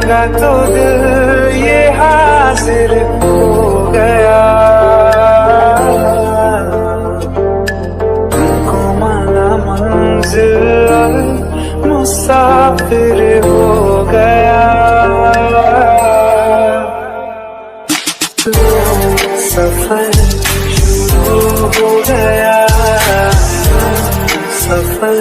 लगा तो दिल ये हाजिर हो गया, तुमको माना मंजिल मुसाफिर हो गया। सफर शुरू हो गया, सफर